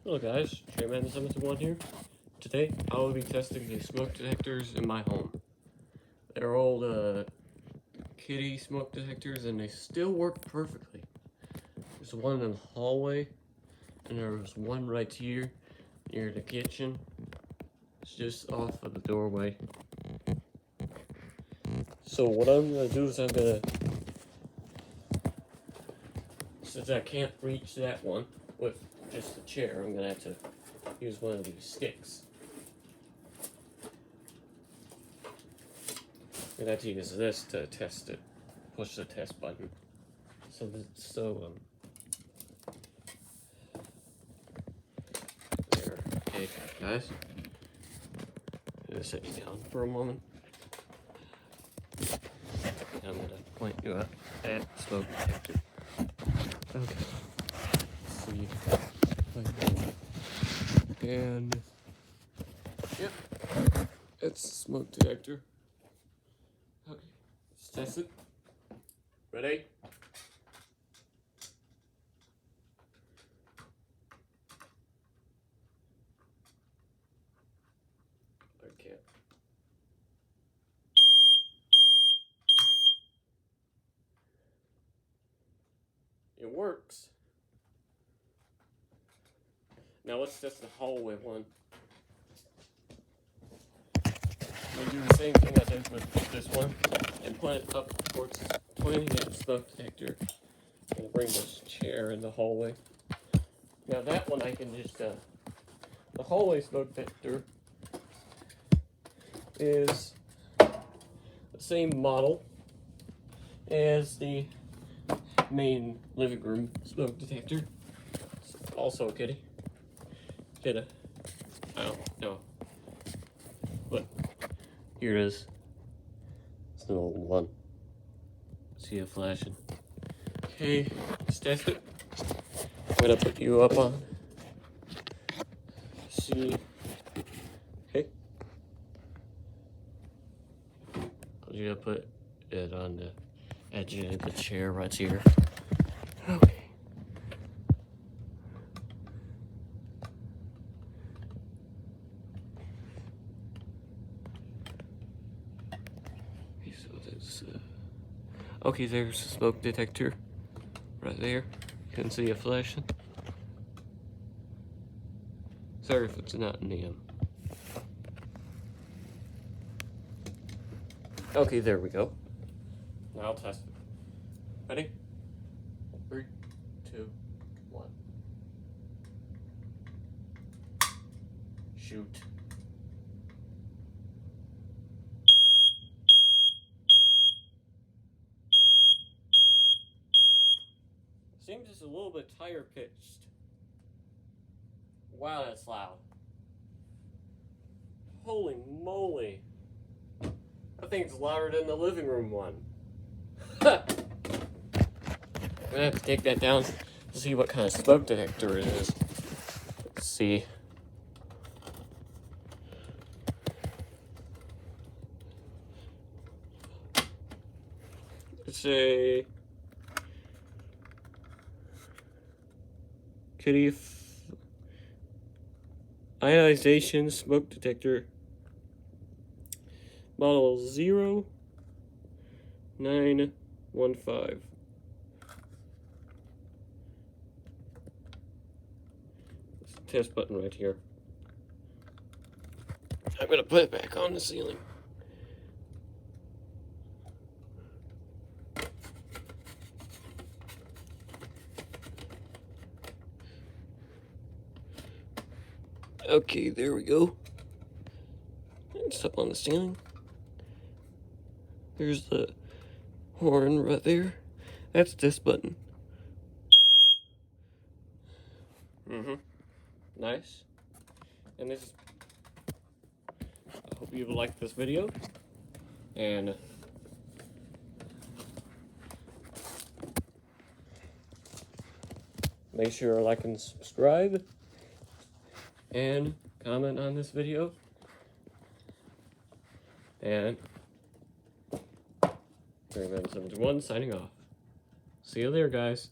Hello guys, Chairman71 here. Today I will be testing the smoke detectors in my home. They're old Kidde smoke detectors and they still work perfectly. There's one in the hallway and there's one right here near the kitchen. It's just off of the doorway. So what I'm going to do is since I can't reach that one with just the chair, I'm going to have to use one of these sticks. I'm going to have to use this to test it. Push the test button. There. Okay, guys. I'm going to set you down for a moment. I'm going to point you at that smoke detector. Okay. Let's see. And yep, it's a smoke detector. Okay, let's test it. Ready? Okay. It works. Now let's test the hallway one. I'm gonna do the same thing I did with this one and point it up towards pointing at the smoke detector and bring this chair in the hallway. Now that one I can just the hallway smoke detector is the same model as the main living room smoke detector. It's also Kidde. I don't know. But here it is. It's an old one. See it flashing. Okay, let's test it. I'm gonna put you up on. See. Okay. I'm gonna put it on the edge of the chair right here. Okay. Okay, there's a smoke detector right there. You can see it flashing. Sorry if it's not in the Okay, there we go. Now I'll test it. Ready? 3, 2, 1. Shoot. Seems just a little bit higher pitched. Wow, that's loud. Holy moly. That thing's louder than the living room one. I'm gonna have to take that down to see what kind of smoke detector it is. Let's see. It's a Kidde Ionization smoke detector, model 0915. It's the test button right here. I'm gonna put it back on the ceiling. Okay, there we go. It's up on the ceiling. There's the horn right there. That's this button. Nice. And this is, I hope you liked this video. And make sure to like and subscribe. And comment on this video. And Chairman71 signing off. See you later, guys.